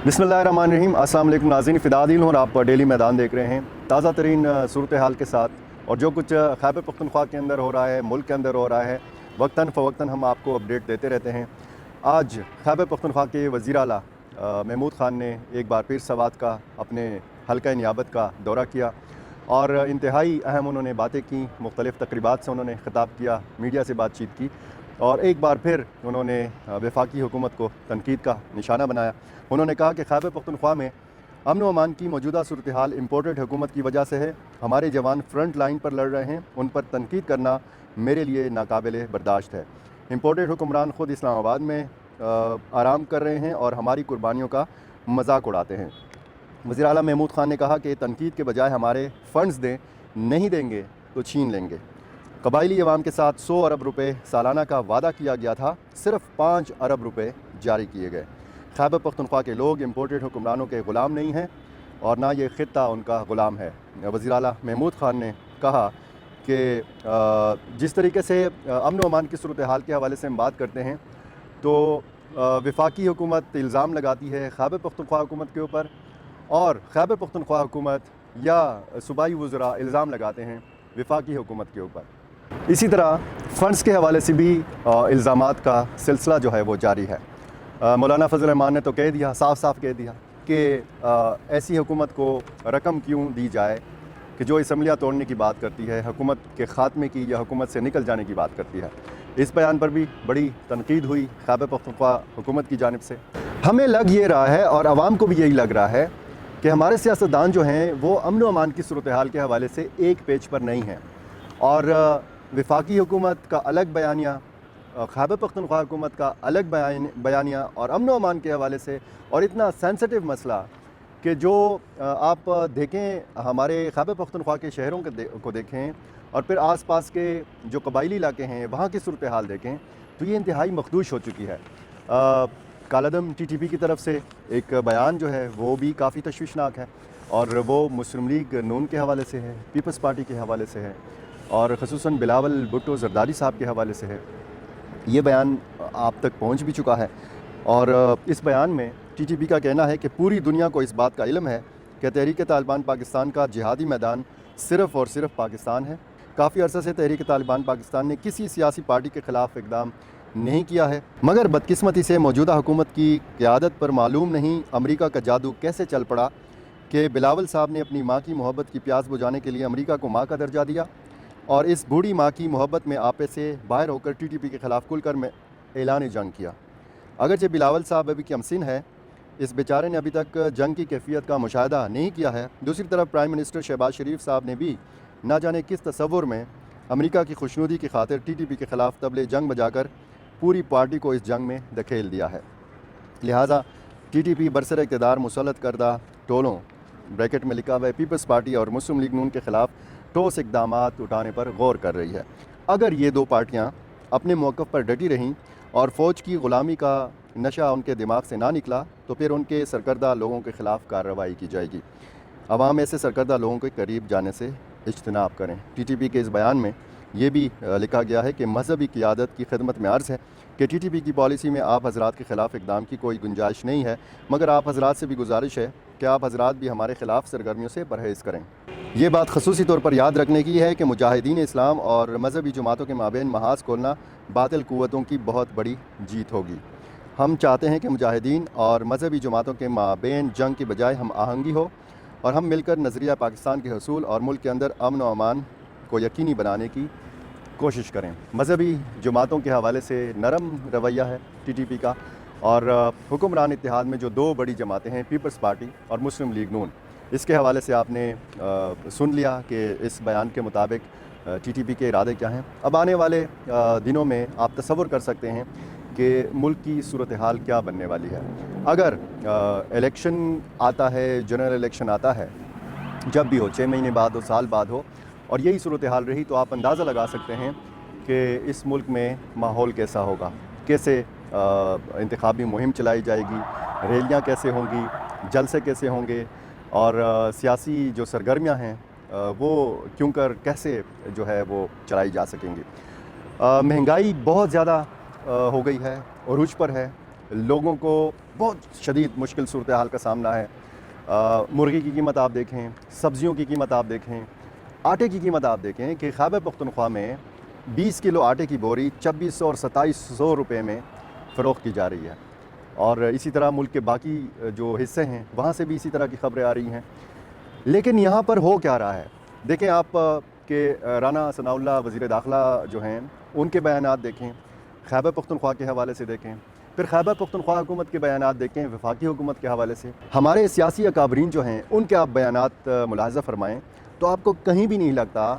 बिस्मिल्लाहिर्रहमानिर्रहीम। अस्सलाम वालेकुम नाज़रीन, फ़िदा आदिल हूँ और आप डेली मैदान देख रहे हैं ताज़ा तरीन सूरत हाल के साथ। और जो कुछ खैबर पख्तूनख्वा के अंदर हो रहा है, मुल्क के अंदर हो रहा है, वक्तन फ़वक्तन हम आपको अपडेट देते रहते हैं। आज खैबर पख्तूनख्वा के वज़ीर आला महमूद ख़ान ने एक बार फिर सवात का अपने हल्का नियाबत का दौरा किया और इंतहाई अहम उन्होंने बातें की, मुख्तलिफ़ तकरीबात से उन्होंने ख़िताब किया, मीडिया से बातचीत की और एक बार फिर उन्होंने वफाकी हुकूमत को तनकीद का निशाना बनाया। उन्होंने कहा कि खैबर पख्तूनख्वा में अमन व अमान की मौजूदा सूरत हाल इम्पोर्टेड हुकूमत की वजह से है। हमारे जवान फ्रंट लाइन पर लड़ रहे हैं, उन पर तनकीद करना मेरे लिए नाकाबिल बर्दाश्त है। इम्पोर्टेड हुक्मरान ख़ुद इस्लामाबाद में आराम कर रहे हैं और हमारी कुर्बानियों का मजाक उड़ाते हैं। वज़ीर आला महमूद ख़ान ने कहा कि तनकीद के बजाय हमारे फ़ंड्स दें, नहीं देंगे तो छीन लेंगे। कबाइली अवाम के साथ 100 अरब रुपए सालाना का वादा किया गया था, सिर्फ 5 अरब रुपए जारी किए गए। खैबर पख्तूनख्वा के लोग इम्पोर्टेड हुक्मरानों के ग़ुलाम नहीं हैं और ना ये ख़ित्ता उनका ग़ुलाम है। वज़ीर आला महमूद ख़ान ने कहा कि जिस तरीके से अमन व अमान की सूरत हाल के हवाले से हम बात करते हैं तो वफाकी हुकूमत इल्ज़ाम लगाती है खैबर पख्तूनख्वा हुकूमत के ऊपर और खैबर पख्तूनख्वा हुकूमत या सूबाई वज़रा इल्ज़ाम लगाते हैं वफाकी हुकूमत के ऊपर। इसी तरह फ़ंड्स के हवाले से भी इल्ज़ामात का सिलसिला जो है वो जारी है। मौलाना फ़ज़ल रहमान ने तो कह दिया, साफ साफ कह दिया कि ऐसी हुकूमत को रकम क्यों दी जाए कि जो असम्बलियाँ तोड़ने की बात करती है, हुकूमत के ख़ात्मे की या हुकूमत से निकल जाने की बात करती है। इस बयान पर भी बड़ी तनकीद हुई खैबर पख्तूनख्वा हुकूमत की जानिब से। हमें लग ये रहा है और आवाम को भी यही लग रहा है कि हमारे सियासतदान जो हैं वो अमन व अमान की सूरत हाल के हवाले से एक पेज पर नहीं हैं और वफाकी हुकूमत का अलग बयानिया, खैबर पख्तूनख्वा हुकूमत का अलग बयानिया और अमन व अमान के हवाले से, और इतना सेंसिटिव मसला कि जो आप देखें हमारे खैबर पख्तूनख्वा के शहरों को देखें और फिर आसपास के जो कबाइली इलाके हैं वहाँ की सूरत हाल देखें तो ये इंतहाई मखदूश हो चुकी है। कालादम टीटीपी की तरफ से एक बयान जो है वो भी काफ़ी तशवीशनाक है और वो मुस्लिम लीग नून के हवाले से है, पीपल्स पार्टी के हवाले से है और ख़ुसूसन बिलावल भुट्टो ज़रदारी साहब के हवाले से है। ये बयान आप तक पहुंच भी चुका है और इस बयान में टीटीपी का कहना है कि पूरी दुनिया को इस बात का इल्म है कि तहरीक तालिबान पाकिस्तान का जिहादी मैदान सिर्फ़ और सिर्फ पाकिस्तान है। काफ़ी अरसे से तहरीक तालिबान पाकिस्तान ने किसी सियासी पार्टी के ख़िलाफ़ इक़दाम नहीं किया है, मगर बदकिस्मती से मौजूदा हुकूमत की क़यादत पर मालूम नहीं अमरीका का जादू कैसे चल पड़ा कि बिलावल साहब ने अपनी माँ की मोहब्बत की प्यास बुझाने के लिए अमरीका को माँ का दर्जा दिया और इस बूढ़ी माँ की मोहब्बत में आपे से बाहर होकर टीटीपी के ख़िलाफ़ खुलकर में ऐलान जंग किया। अगरचे बिलावल साहब अभी कमसिन है, इस बेचारे ने अभी तक जंग की कैफियत का मुशाहिदा नहीं किया है। दूसरी तरफ प्राइम मिनिस्टर शहबाज शरीफ साहब ने भी ना जाने किस तसव्वुर में अमेरिका की खुशनुदी की खातिर टीटीपी के ख़िलाफ़ तबले जंग बजाकर पूरी पार्टी को इस जंग में धकेल दिया है। लिहाजा टीटीपी बरसर इक़्तिदार मुसल्लत करदा टोलों ब्रैकेट में लिखा हुआ है पीपल्स पार्टी और मुस्लिम लीग नून के ख़िलाफ़ ठोस इक़दामात उठाने पर गौर कर रही है। अगर ये दो पार्टियाँ अपने मौक़िफ़ पर डटी रहीं और फ़ौज की ग़ुलामी का नशा उनके दिमाग से ना निकला तो फिर उनके सरकर्दा लोगों के ख़िलाफ़ कार्रवाई की जाएगी। अवाम ऐसे सरकर्दा लोगों के करीब जाने से इज्तनाब करें। टीटीपी के इस बयान में ये भी लिखा गया है कि मजहबी क़ियादत की खिदमत में अर्ज़ है कि टीटीपी की पॉलिसी में आप हज़रात के ख़िलाफ़ इक़दाम की कोई गुंजाइश नहीं है, मगर आप हज़रात से भी गुजारिश है कि आप हज़रात भी हमारे ख़िलाफ़ सरगर्मियों से परहेज़ करें। ये बात ख़ुसूसी तौर पर याद रखने की है कि मुजाहिदीन इस्लाम और मजहबी जमातों के माबेन महाज खोलना बातिल क़ुव्वतों की बहुत बड़ी जीत होगी। हम चाहते हैं कि मुजाहिदीन और मजहबी जमातों के माबेन जंग की बजाय हम आहंगी हो और हम मिलकर नज़रिया पाकिस्तान के हसूल और मुल्क के अंदर अमन व अमान को यकीनी बनाने की कोशिश करें। मजहबी जमातों के हवाले से नरम रवैया है टीटीपी का और हुक्मरान इत्तेहाद में जो दो बड़ी जमातें हैं पीपल्स पार्टी और मुस्लिम लीग नून, इसके हवाले से आपने सुन लिया कि इस बयान के मुताबिक टीटीपी के इरादे क्या हैं। अब आने वाले दिनों में आप तसव्वुर कर सकते हैं कि मुल्क की सूरत हाल क्या बनने वाली है। अगर इलेक्शन आता है, जनरल इलेक्शन आता है, जब भी हो, 6 महीने बाद हो, साल बाद हो, और यही सूरत हाल रही तो आप अंदाज़ा लगा सकते हैं कि इस मुल्क में माहौल कैसा होगा, कैसे इंतखाबी मुहिम चलाई जाएगी, रैलियाँ कैसे होंगी, जलसे कैसे होंगे और सियासी जो सरगर्मियाँ हैं वो क्यों कर कैसे जो है वो चलाई जा सकेंगी। महंगाई बहुत ज़्यादा हो गई है, उरूज पर है लोगों को बहुत शदीद मुश्किल सूरत हाल का सामना है। मुर्गी की कीमत आप देखें, सब्ज़ियों की कीमत आप देखें, आटे की कीमत आप देखें कि खैबर पख्तूनख्वा में 20 किलो आटे की बोरी 2600 और 2700 रुपये में फ़रोख्त की जा रही है। और इसी तरह मुल्क के बाकी जो हिस्से हैं वहाँ से भी इसी तरह की ख़बरें आ रही हैं। लेकिन यहाँ पर हो क्या रहा है, देखें आप कि राना सनाउल्लाह वज़ीर दाखिला जो हैं उनके बयानात देखें, खैबर पख्तूनख्वा के हवाले से देखें, फिर खैबर पख्तूनख्वा हुकूमत के बयानात देखें वफाकी हुकूमत के हवाले से। हमारे सियासी अकाबरीन जो हैं उनके आप बयानात मुलाहज़ा फरमाएँ तो आपको कहीं भी नहीं लगता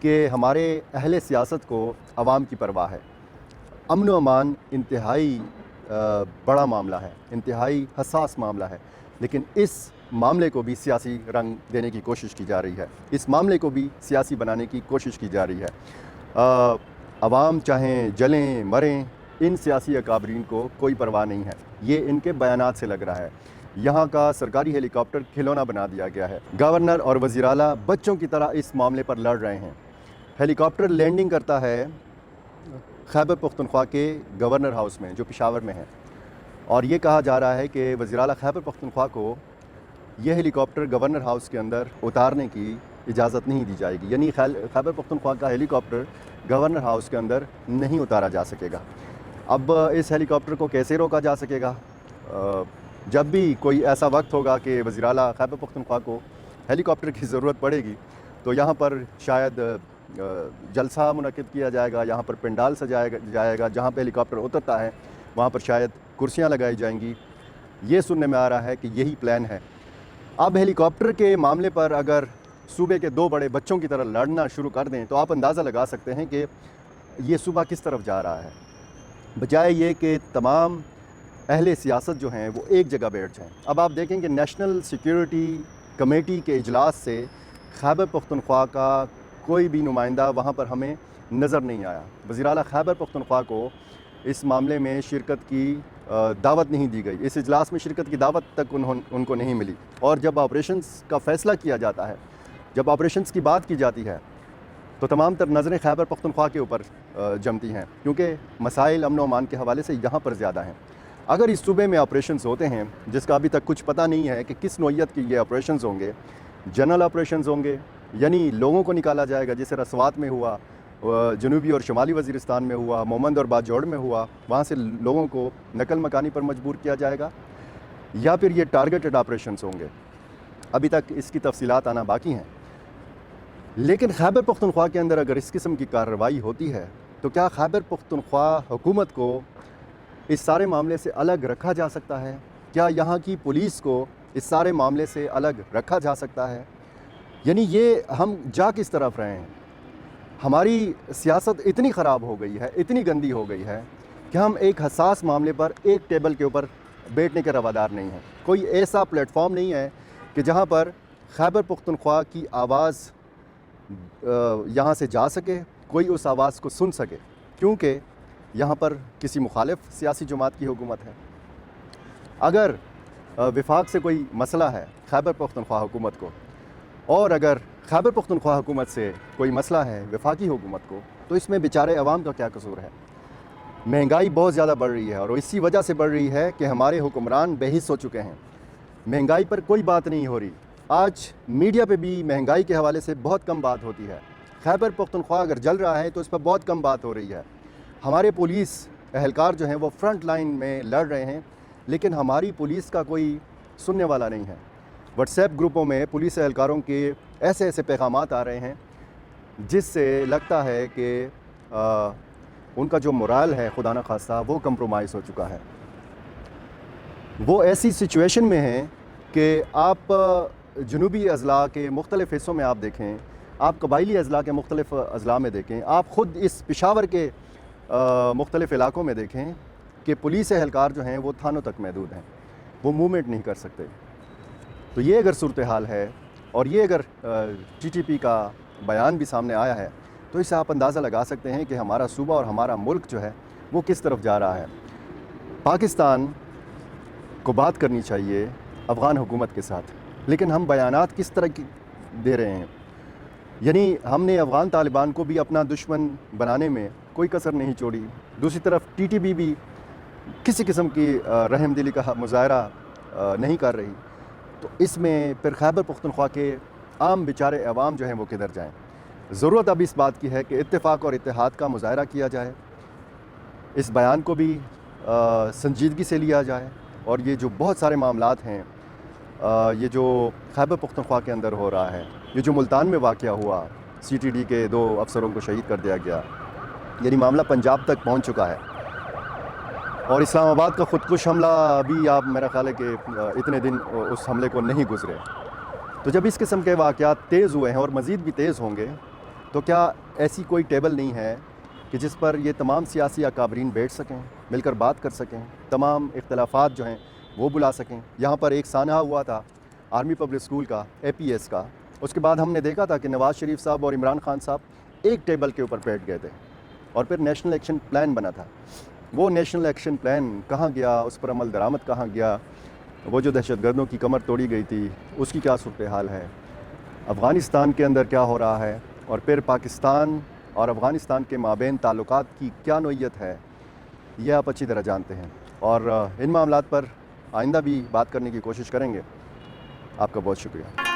कि हमारे अहले सियासत को अवाम की परवाह है। अमन व अमान इंतहाई बड़ा मामला है, इंतहाई हसास मामला है, लेकिन इस मामले को भी सियासी रंग देने की कोशिश की जा रही है, इस मामले को भी सियासी बनाने की कोशिश की जा रही है। अवाम चाहें जलें मरें, इन सियासी अकाबरीन को कोई परवाह नहीं है। ये इनके बयानात से लग रहा है। यहाँ का सरकारी हेलीकॉप्टर खिलौना बना दिया गया है। गवर्नर और वज़ीर आला बच्चों की तरह इस मामले पर लड़ रहे हैं। हेलीकॉप्टर लैंडिंग करता है खैबर पख्तूनख्वा के गवर्नर हाउस में जो पेशावर में है, और ये कहा जा रहा है कि वज़ीर आला खैबर पख्तूनख्वा को ये हेलीकॉप्टर गवर्नर हाउस के अंदर उतारने की इजाज़त नहीं दी जाएगी, यानी खैबर पख्तूनख्वा का हेलीकॉप्टर गवर्नर हाउस के अंदर नहीं उतारा जा सकेगा। अब इस हेलीकॉप्टर को कैसे रोका जा सकेगा? जब भी कोई ऐसा वक्त होगा कि वज़ीर आला खैबर पख्तूनख्वा को हेलीकॉप्टर की ज़रूरत पड़ेगी तो यहाँ पर शायद जलसा मुनक़िद किया जाएगा, यहाँ पर पंडाल सजाया जाएगा, जहाँ पे हेलीकॉप्टर उतरता है वहाँ पर शायद कुर्सियाँ लगाई जाएंगी। ये सुनने में आ रहा है कि यही प्लान है। अब हेलीकॉप्टर के मामले पर अगर सूबे के दो बड़े बच्चों की तरह लड़ना शुरू कर दें तो आप अंदाज़ा लगा सकते हैं कि ये सूबा किस तरफ जा रहा है। बजाय ये कि तमाम अहले सियासत जो हैं वो एक जगह बैठ जाएं। अब आप देखें कि नेशनल सिक्योरिटी कमेटी के इजलास से खैबर पख्तूनख्वा का कोई भी नुमाइंदा वहाँ पर हमें नज़र नहीं आया। वज़ीर आला खैबर पख्तूनख्वा को इस मामले में शिरकत की दावत नहीं दी गई, इस इजलास में शिरकत की दावत तक उनको नहीं मिली। और जब ऑपरेशंस का फ़ैसला किया जाता है, जब ऑपरेशंस की बात की जाती है तो तमाम तर नज़रें खैबर पख्तूनख्वा के ऊपर जमती हैं, क्योंकि मसाइल अमन व अमान के हवाले से यहाँ पर ज़्यादा हैं। अगर इस सूबे में ऑपरेशंस होते हैं जिसका अभी तक कुछ पता नहीं है कि किस नौइयत के ये ऑपरेशंस होंगे, जनरल ऑपरेशंस होंगे यानी लोगों को निकाला जाएगा, जैसे रसवात में हुआ, जनूबी और शुमाली वज़ीरिस्तान में हुआ, मोमंद और बाजौड़ में हुआ, वहाँ से लोगों को नकल मकानी पर मजबूर किया जाएगा, या फिर ये टारगेटेड ऑपरेशंस होंगे। अभी तक इसकी तफसीलात आना बाकी हैं। लेकिन खैबर पख्तूनख्वा के अंदर अगर इस किस्म की कार्रवाई होती है तो क्या खैबर पख्तूनख्वा हुकूमत को इस सारे मामले से अलग रखा जा सकता है? क्या यहाँ की पुलिस को इस सारे मामले से अलग रखा जा सकता है? यानी ये हम जा किस तरफ रहे हैं? हमारी सियासत इतनी ख़राब हो गई है, इतनी गंदी हो गई है कि हम एक हसास मामले पर एक टेबल के ऊपर बैठने के रवादार नहीं हैं। कोई ऐसा प्लेटफॉर्म नहीं है कि जहाँ पर खैबर पख्तूनख्वा की आवाज़ यहाँ से जा सके, कोई उस आवाज़ को सुन सके, क्योंकि यहाँ पर किसी मुखालिफ सियासी जमात की हुकूमत है। अगर विफाक से कोई मसला है खैबर पख्तूनख्वा हुकूमत को, और अगर खैबर पख्तूनख्वा हुकूमत से कोई मसला है वफाकी हुकूमत को, तो इसमें बेचारे अवाम का क्या कसूर है? महंगाई बहुत ज़्यादा बढ़ रही है और इसी वजह से बढ़ रही है कि हमारे हुक्मरान बेहिस हो चुके हैं। महंगाई पर कोई बात नहीं हो रही। आज मीडिया पे भी महंगाई के हवाले से बहुत कम बात होती है। खैबर पख्तूनख्वा अगर जल रहा है तो इस पर बहुत कम बात हो रही है। हमारे पुलिस अहलकार जो हैं वो फ्रंट लाइन में लड़ रहे हैं, लेकिन हमारी पुलिस का कोई सुनने वाला नहीं है। व्हाट्सएप ग्रुपों में पुलिस एहलकारों के ऐसे ऐसे पैगामात आ रहे हैं जिससे लगता है कि उनका जो मोराल है खुदा न खास्ता वो कंप्रोमाइज़ हो चुका है। वो ऐसी सिचुएशन में है कि आप जनूबी अज़ला के मुख्तलिफ़ हिस्सों में आप देखें, आप कबाइली अज़ला के मुख्तलिफ़ अज़ला में देखें, आप ख़ुद इस पेशावर के मुख्तलिफ़ इलाक़ों में देखें कि पुलिस एहलकार जो हैं वो थानों तक महदूद हैं, वो मूवमेंट नहीं कर सकते। तो ये अगर सूरत हाल है और ये अगर TTP का बयान भी सामने आया है तो इससे आप अंदाज़ा लगा सकते हैं कि हमारा सूबा और हमारा मुल्क जो है वो किस तरफ जा रहा है। पाकिस्तान को बात करनी चाहिए अफ़गान हुकूमत के साथ, लेकिन हम बयानात किस तरह की दे रहे हैं? यानी हमने अफ़गान तालिबान को भी अपना दुश्मन बनाने में कोई कसर नहीं छोड़ी। दूसरी तरफ TTP भी किसी किस्म की रहम दिली का मुजाहरा नहीं कर रही, तो इसमें फिर खैबर पख्तूनख्वा के आम बेचारे अवाम जो हैं वो किधर जाएँ। ज़रूरत अब इस बात की है कि इत्तेफाक और इत्तेहाद का मुजाहरा किया जाए, इस बयान को भी संजीदगी से लिया जाए, और ये जो बहुत सारे मामलात हैं, ये जो खैबर पख्तूनख्वा के अंदर हो रहा है, ये जो मुल्तान में वाक़या हुआ, CTD के 2 अफसरों को शहीद कर दिया गया, यानी मामला पंजाब तक पहुंच चुका है, और इस्लामाबाद का ख़ुदकुश हमला भी, आप मेरा ख़्याल है कि इतने दिन उस हमले को नहीं गुज़रे। तो जब इस किस्म के वाक़यात तेज़ हुए हैं और मज़ीद भी तेज़ होंगे, तो क्या ऐसी कोई टेबल नहीं है कि जिस पर ये तमाम सियासी अकाबरीन बैठ सकें, मिलकर बात कर सकें, तमाम इख्तलाफात जो हैं वो बुला सकें। यहाँ पर एक सानहा हुआ था आर्मी पब्लिक स्कूल का, APS का, उसके बाद हमने देखा था कि नवाज़ शरीफ साहब और इमरान खान साहब एक टेबल के ऊपर बैठ गए थे, और फिर नेशनल एक्शन प्लान बना था। वो नेशनल एक्शन प्लान कहाँ गया, उस पर अमल दरामद कहाँ गया, वो जो दहशतगर्दों की कमर तोड़ी गई थी उसकी क्या सूरत हाल है, अफ़गानिस्तान के अंदर क्या हो रहा है, और फिर पाकिस्तान और अफ़गानिस्तान के माबैन ताल्लुकात की क्या नोयत है, ये आप अच्छी तरह जानते हैं, और इन मामलात पर आइंदा भी बात करने की कोशिश करेंगे। आपका बहुत शुक्रिया।